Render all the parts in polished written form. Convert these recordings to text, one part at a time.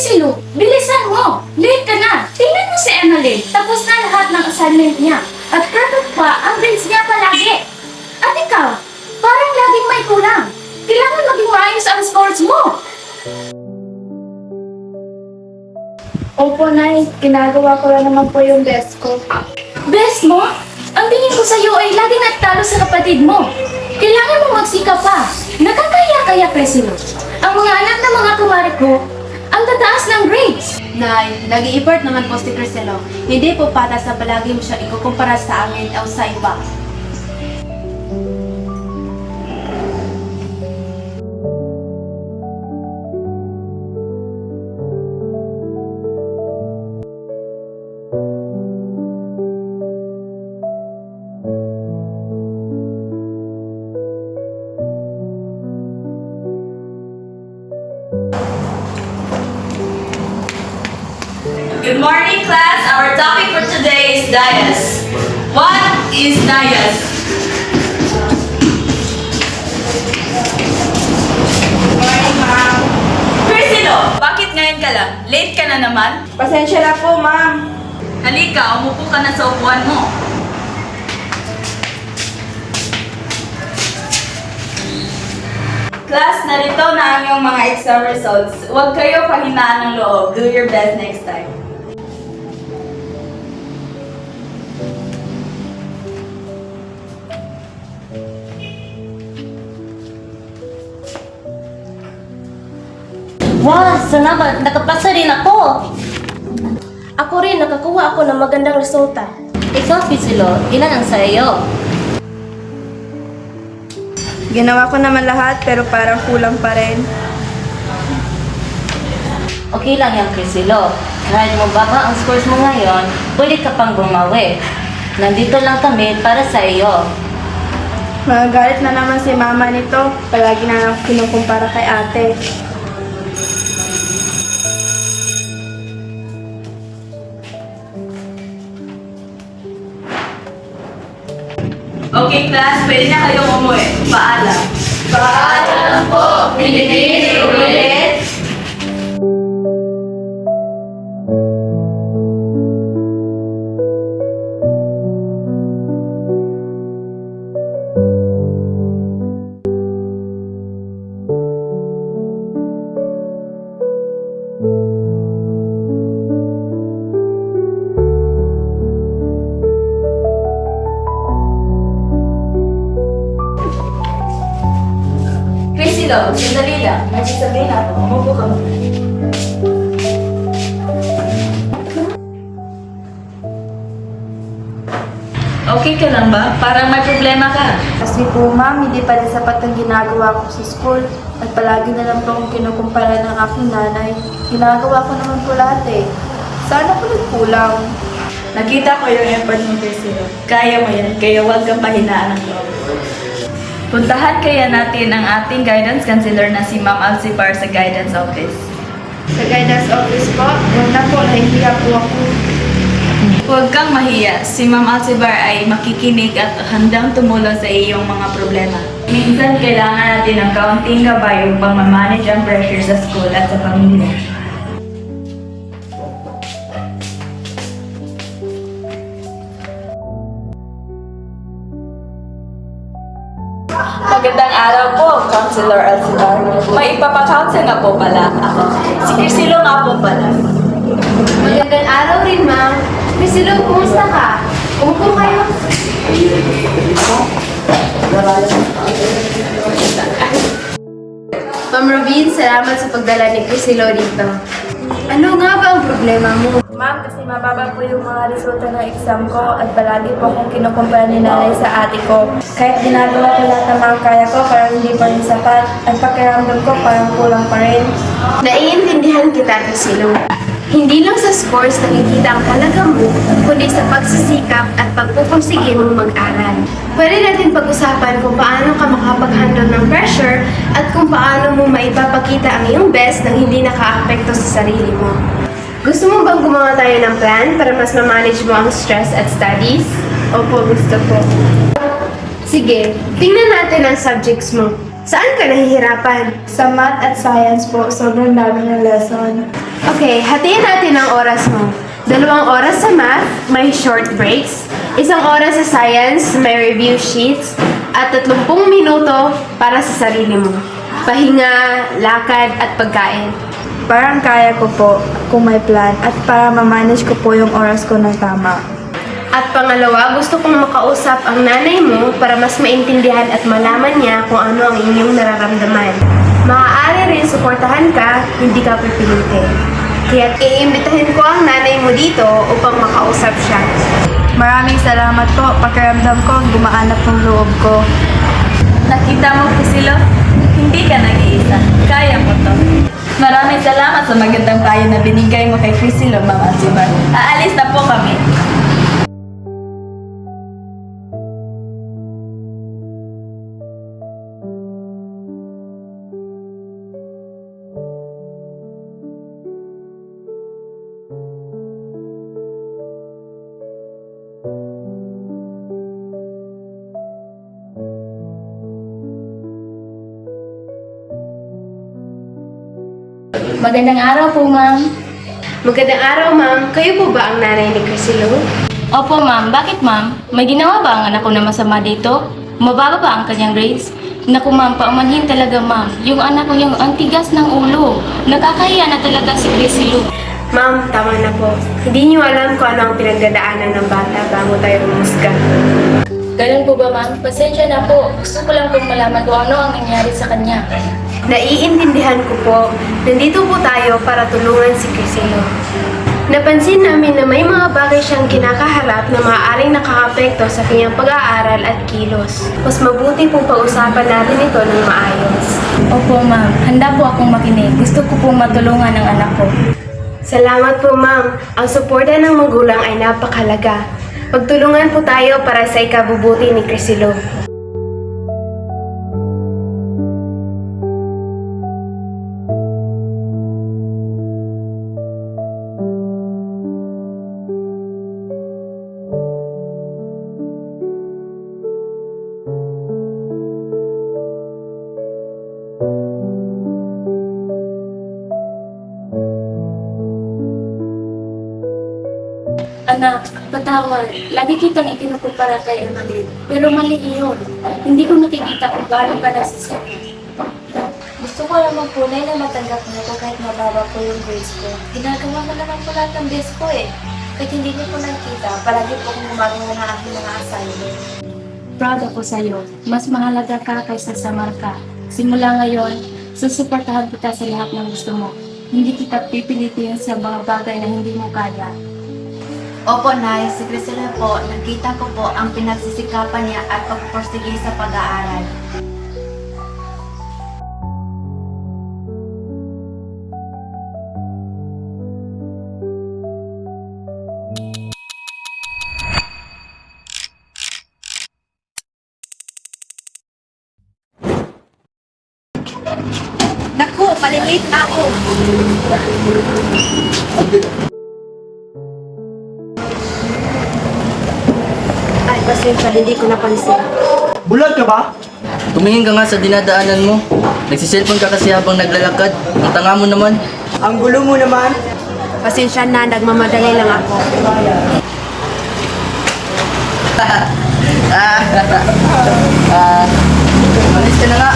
Priscilla, bilisan mo! Late ka na! Tingnan mo si Emily. Tapos na lahat ng assignment niya. At perfect pa ang grades niya palagi. At ikaw, parang laging may kulang. Kailangan maging maayos ang scores mo. Opo, Nay. Ginagawa ko lang naman po yung best ko. Best mo? Ang tingin ko sa'yo ay laging nagtalo sa kapatid mo. Kailangan mo magsikap pa. Nakakaya-kaya, Priscilla. Ang mga anak ng mga kumari ko, ang tataas ng grades. Nay, nag-i-effort naman po si Priscilla. Hindi po patas na palagi mo siya ikukumpara sa amin o sa iba. Good morning, class. Our topic for today is dias. What is dias? Good morning, ma'am. Priscilla, bakit ngayon ka lang? Late ka na naman? Pasensya na po, ma'am. Halika, umupo ka na sa upuan mo. Class, narito na ang iyong mga exam results. Huwag kayo pahinaan ng loob. Do your best next time. Wow, salamat. Nakapasa rin ako. Ako rin, nakakuha ako ng magandang resulta. Ikaw, Priscilla, ilan ang sa iyo? Ginawa ko naman lahat pero parang kulang pa rin. Okay lang yan, Priscilla. Kahit mababa ang scores mo ngayon, pwede ka pang bumawi. Nandito lang kami para sa iyo. Magagalit na naman si mama nito. Palagi na lang kinukumpara kay ate. Okay, class, pwede na kayong umuwi. Paalam. Paalam po, Pilipinas ulit. Priscilla, sandali lang. May sasabihin ako. Umupo ka muna. Okay ka lang ba? Parang may problema ka. Kasi po, ma'am, hindi pa rin sapat ang ginagawa ko sa school. At palagi na lang po akong kinukumpara ng aking nanay. Ginagawa ko naman po lahat eh. Sana po nagkulang. Nakita ko yung effort mo, Priscilla. Kaya mo yan, kaya huwag kang pahinaan ng loob. Puntahan kaya natin ang ating guidance counselor na si Ma'am Alcibar sa guidance office. Sa guidance office po, huwag na po, nahihiya po ako. Huwag kang mahiya. Si Ma'am Alcibar ay makikinig at handang tumulong sa iyong mga problema. Minsan kailangan natin ng kaunting gabay upang ma-manage ang pressure sa school at sa pamilya. Magandang araw po, Counselor Alcibar. May ipapakounsel nga po pala ako. Si Priscilla nga po pala. Magandang araw rin, ma'am. Priscilla, kumusta ka? Umupo kayo. Ma'am Robin, salamat sa pagdala ni Priscilla dito. Ano nga ba ang problema mo? Ma'am, kasi mababa po yung mga resulta ng exam ko at palagi po akong kinukumpara ni nanay sa ate ko. Kahit ginagawa ko lahat ng mga kaya ko, parang hindi pa rin sapat at pakiramdam ko parang kulang pa rin. Naiintindihan kita, Priscilla. Hindi lang sa scores nakikita ang halaga mo, kundi sa pagsisikap at pagpupursige mong mag-aral. Pwede natin pag-usapan kung paano ka makapag-handle ng pressure at kung paano mo maipapakita ang iyong best nang hindi naka-apekto sa sarili mo. Gusto mo bang gumawa tayo ng plan para mas ma-manage mo ang stress at studies? Opo, gusto po. Sige, tingnan natin ang subjects mo. Saan ka nahihirapan? Sa math at science po, sobrang dami ng lesson. Okay, hatiin natin ang oras mo. 2 oras sa math, may short breaks. 1 oras sa science, may review sheets. At 30 minuto para sa sarili mo. Pahinga, lakad, at pagkain. Parang kaya ko po kung may plan at para ma-manage ko po yung oras ko ng tama. At pangalawa, gusto kong makausap ang nanay mo para mas maintindihan at malaman niya kung ano ang inyong nararamdaman. Maaari rin suportahan ka, hindi ka pipilitin. Kaya iimbitahin ko ang nanay mo dito upang makausap siya. Maraming salamat po. Pakiramdam ko, gumaanap ng loob ko. Nakita mo, Priscilla? Hindi ka nag-iisa. Kaya mo to. Maraming salamat sa magandang payo na binigay mo kay Priscilla, Ma'am Alcibar. Aalis na po kami. Magandang araw po, ma'am. Magandang araw, ma'am. Kayo po ba ang nanay ni Crisilo? Opo, ma'am. Bakit, ma'am? May ginawa ba ang anak ko na masama dito? Mababa ba ang kanyang grades? Naku, ma'am, paumanhin talaga, ma'am. Yung anak ko yung antigas ng ulo. Nakakahiya na talaga si Crisilo. Ma'am, tama na po. Hindi niyo alam kung ano ang pinagdadaanan ng bata bago tayo rumusga. Ganun po ba, ma'am? Pasensya na po. Gusto ko lang pong malaman kung ano ang nangyari sa kanya. Naiintindihan ko po, nandito po tayo para tulungan si Crisilo. Napansin namin na may mga bagay siyang kinakaharap na maaaring nakakapekto sa kanyang pag-aaral at kilos. Mas mabuti pong pag-usapan natin ito ng maayos. Opo, ma'am. Handa po akong makinig. Gusto ko pong matulungan ang anak ko. Salamat po, ma'am. Ang suporta ng magulang ay napakalaga. Pagtulungan po tayo para sa ikabubuti ni Crisilo. Anak, patawad. Lagi kitang ikinukumpara kay Emily. Pero mali iyon. Hindi ko nakikita kung gaano ka nagsisipin. Gusto ko lamang tunay na matanggap niyo ko kahit mababa po yung grades ko. Ginagawa mo naman po lahat ng best ko eh. Kahit hindi niyo po nakita, palagi po akong gumagawa ng aking mga assignment. Proud ako sa'yo. Mas mahalaga ka kaysa sa marka. Simula ngayon, susuportahan kita sa lahat ng gusto mo. Hindi kita pipilitin sa mga bagay na hindi mo kaya. Opo, Nay. Si Cristina po, nakita ko po ang pinagsisikapan niya at pagpursige sa pag-aaral. Naku, palilate na ako. Ay, pasensya, hindi ko napansin. Bulag ka ba? Tumingin ka nga sa dinadaanan mo. Nagsiselfon ka kasi habang naglalakad. Ang tanga mo naman. Ang gulo mo naman. Pasensya na, nagmamadali lang ako. Malis ka na nga.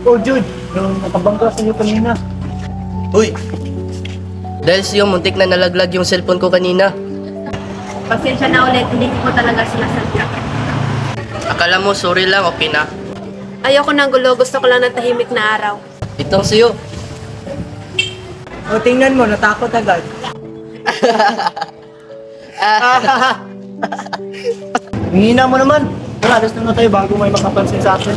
Oh, Jude. Yung nakabangga sa iyo kanina. Uy! Dahil sa'yo, muntik na nalaglag yung cellphone ko kanina. Pasensya na ulit, hindi ko po talaga sinasadya. Akala mo, sorry lang, okay na. Ayoko ng gulo, gusto ko lang ng tahimik na araw. Itong sa'yo. O tingnan mo, natakot agad. Hihina mo naman. Tara, alas na tayo bago may makapansin sa atin.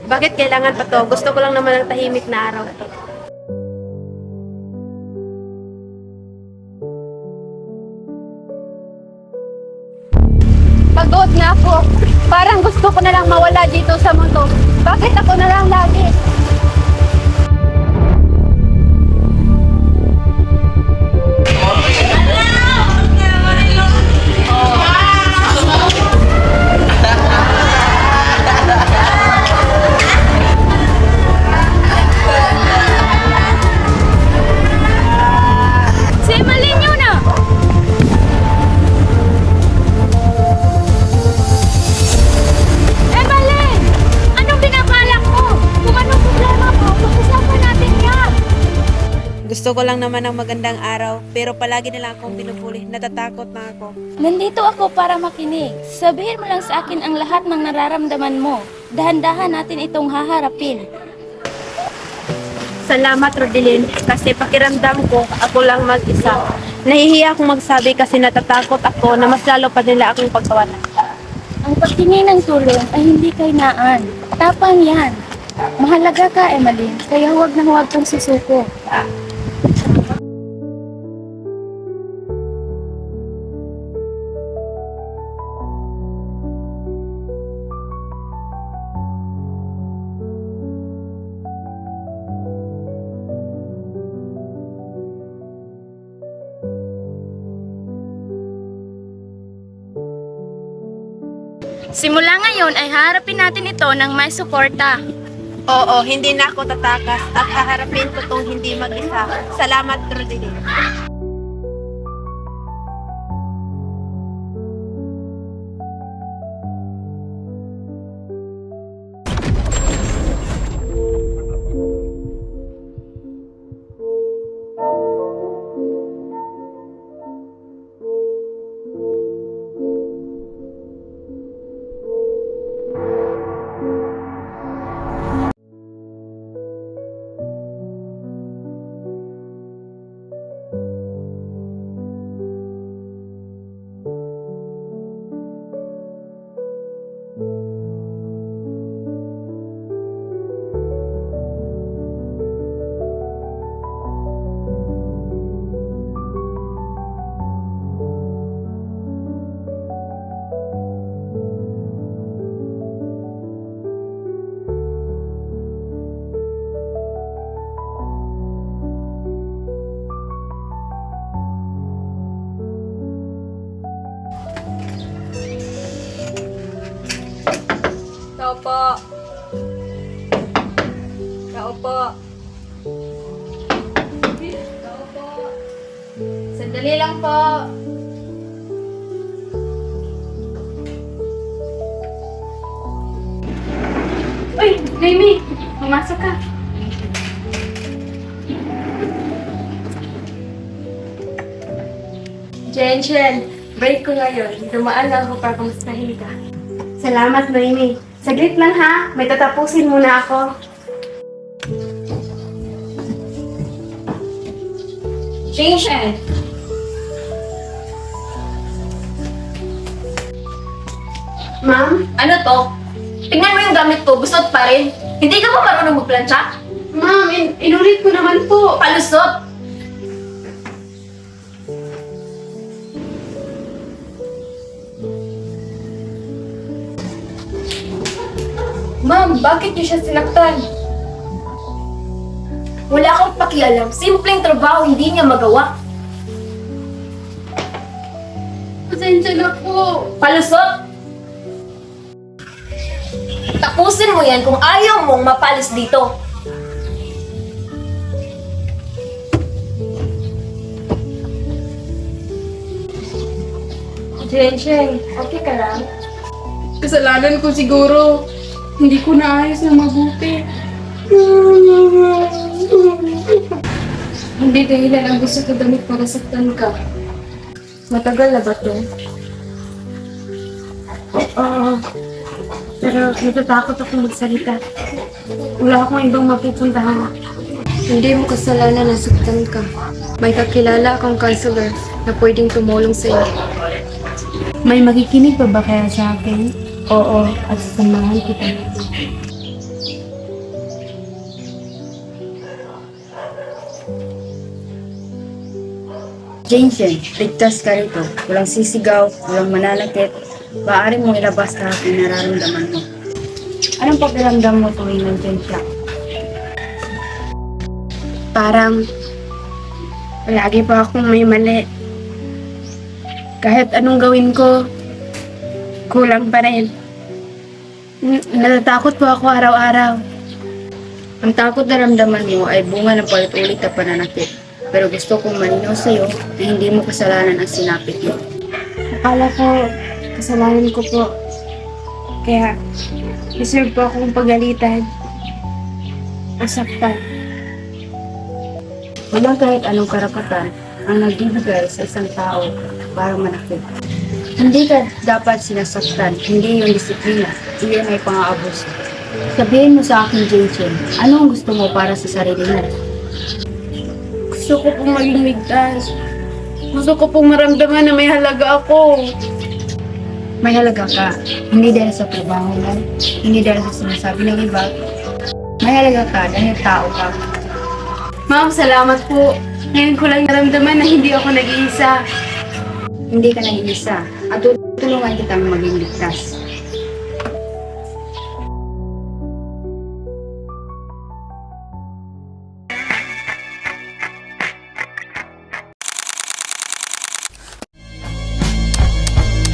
Bakit kailangan pa to? Gusto ko lang naman ng tahimik na araw. Pagod na ako. Parang gusto ko na lang mawala dito sa mundo. Bakit ako na lang lagi? Si Emeline yun ah! Emeline! Anong binabalak mo? Kung anong problema mo, pag-usapan natin yan! Gusto ko lang naman ng magandang araw, pero palagi na lang akong pinupuli. Natatakot na ako. Nandito ako para makinig. Sabihin mo lang sa akin ang lahat ng nararamdaman mo. Dahan-dahan natin itong haharapin. Salamat, Rodelyn, kasi pakiramdam ko, ako lang mag-isa. Nahihiya akong magsabi kasi natatakot ako na mas lalo pa nila akong pagkawalan. Ang pagtingin ng tulong ay hindi kainaan. Tapang yan. Mahalaga ka, Emeline, kaya huwag na huwag kang susuko. Simula ngayon ay harapin natin ito ng may suporta. Oo, hindi na ako tatakas at haharapin ko tong hindi mag-isa. Salamat, Rodelyn. Tao po. Tao po. Tao po. Sandali lang po. Uy, Noemi! Pumasok ka. Jensen, break ko ngayon. Dumaan lang ako para kumustahin ka. Salamat, Noemi. Saglit lang ha, may tatapusin muna ako. Jensen! Ma'am? Ano to? Tingnan mo yung gamit ko, busot pa rin. Hindi ka ba marunong magplansya? Ma'am, inulit ko naman po. Palusot! Ma'am, bakit niyo siya sinaktan? Wala akong pakialam. Simpleng trabaho hindi niya magawa. Pasensya na po. Palusot! Tapusin mo yan kung ayaw mong mapalis dito. Jensen, okay ka lang? Kasalanan ko siguro. Hindi ko naayos na mabuti. Hindi dahilan ang gusto ko damit para saktan ka. Matagal na ba to? Oo. Pero natatakot akong magsalita. Wala akong ibang mapupuntahan. Hindi mo kasalanan na nasasaktan ka. May kakilala akong counselor na pwedeng tumulong sa'yo. May makikinig pa ba kaya sa akin? Oo, at sasamahan kita. Jensen, ligtas ka rito. Walang sisigaw, walang mananakit. Maaari mong ilabas lahat ng nararamdaman mo. Anong pakiramdam mo tuwing nandyan siya? Parang palagi pa akong may mali. Kahit anong gawin ko, kulang pa rin. Natatakot po ako araw-araw. Ang takot na ramdaman mo ay bunga ng paulit-ulit na pananakit. Pero gusto kong malinaw sa'yo na hindi mo kasalanan ang sinapit mo. Akala ko, kasalanan ko po. Kaya, deserve po akong pagalitan. O saktan. Walang kahit anong karapatan ang nagbibigay sa isang tao para manakit. Hindi ka dapat sinasaktan, hindi yung disiplina, iyon ay pang-aabuso. Sabihin mo sa akin, Jensen, ano ang gusto mo para sa sarili mo? Gusto ko pong maging ligtas. Gusto ko pong maramdaman na may halaga ako. May halaga ka, hindi dahil sa trabaho mo, hindi dahil sa sinasabi ng iba. May halaga ka dahil tao ka. Ma'am, salamat po. Ngayon ko lang naramdaman na hindi ako nag-iisa. Hindi ka nag-iisa at tutulungan kitang maging ligtas.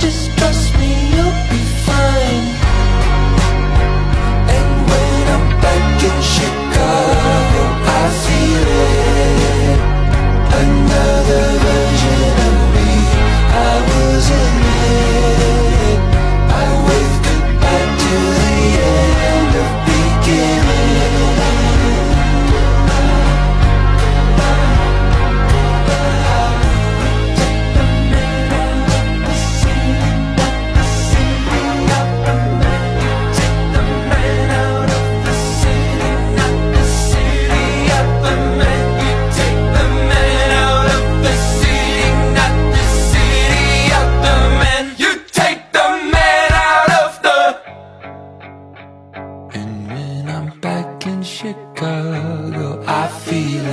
Just trust me, you'll be fine. And when I'm back in Chicago, I feel it. Another version of me. I wasn't it. I wave goodbye to the end of beginning. And when I'm back in Chicago, I feel